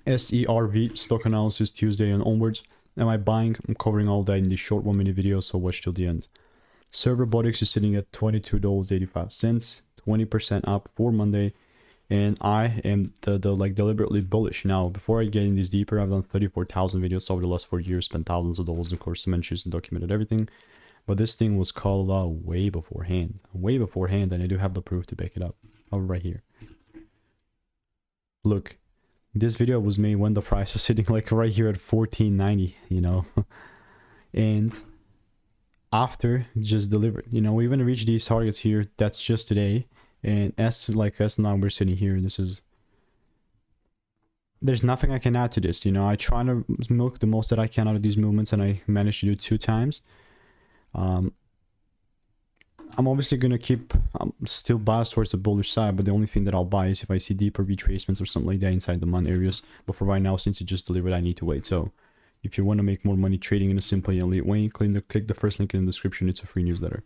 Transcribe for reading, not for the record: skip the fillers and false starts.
SERV Stock Analysis Tuesday and onwards. Am I buying? I'm covering all that in the short 1-minute video, so watch till the end. SERV Robotics is sitting at $22.85, 20% up for Monday, and I am like deliberately bullish. Now, before I get in this deeper, I've done 34,000 videos over the last 4 years, spent thousands of dollars in course mentions and documented everything. But this thing was called out way beforehand, and I do have the proof to back it up. Over right here. Look, this video was made when the price was sitting like right here at $14.90, you know, and after just delivered, you know, we even reached these targets here. That's just today, and as now we're sitting here, and this is, there's nothing I can add to this. You know, I try to milk the most that I can out of these movements, and I managed to do 2 times. I'm obviously going to keep, I'm still biased towards the bullish side, but the only thing that I'll buy is if I see deeper retracements or something like that inside the money areas. But for right now, since it just delivered, I need to wait. So if you want to make more money trading in a simple and elite way, click the first link in the description. It's a free newsletter.